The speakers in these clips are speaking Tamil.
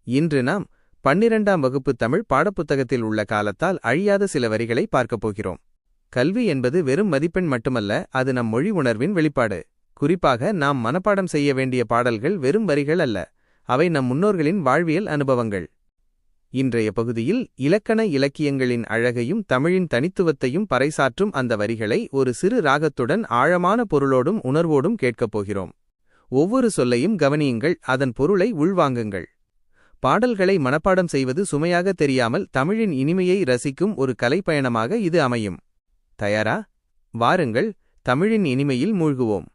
இன்று நாம் 12ஆம் வகுப்பு தமிழ் பாடப்புத்தகத்தில் உள்ள காலத்தால் அழியாத சில வரிகளை பார்க்கப் போகிறோம். கல்வி என்பது வெறும் மதிப்பெண் மட்டுமல்ல, அது நம் மொழி உணர்வின் வெளிப்பாடு. குறிப்பாக நாம் மனப்பாடம் செய்ய வேண்டிய பாடல்கள் வெறும் வரிகள் அல்ல, அவை நம் முன்னோர்களின் வாழ்வியல் அனுபவங்கள். இன்றைய பகுதியில் இலக்கண இலக்கியங்களின் அழகையும் தமிழின் தனித்துவத்தையும் பறைசாற்றும் அந்த வரிகளை ஒரு சிறு ராகத்துடன் ஆழமான பொருளோடும் உணர்வோடும் கேட்கப் போகிறோம். ஒவ்வொரு சொல்லையும் கவனியுங்கள், அதன் பொருளை உள்வாங்குங்கள். பாடல்களை மனப்பாடம் செய்வது சுமையாக தெரியாமல் தமிழின் இனிமையை ரசிக்கும் ஒரு கலைப்பயணமாக இது அமையும். தயாரா? வாருங்கள், தமிழின் இனிமையில் மூழ்குவோம்.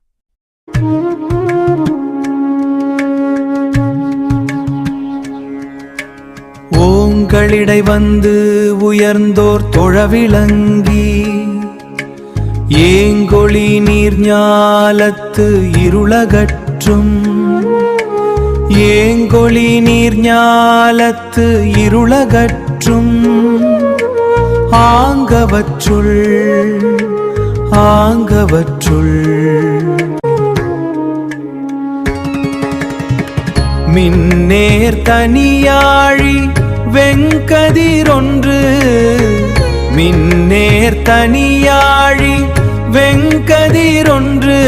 ஓங்களிடை வந்து உயர்ந்தோர் தொழவிளங்கி ஏங்கொளி நீர்ஞாலத்து இருளகற்றும் ஏங்கொளி நீர்ஞாலத்து இருளகற்றும் ஆங்கவற்றுள் மின்னேர் தனியாழி வெங்கதிரொன்று மின்னேர் தனியாழி வெங்கதிரொன்று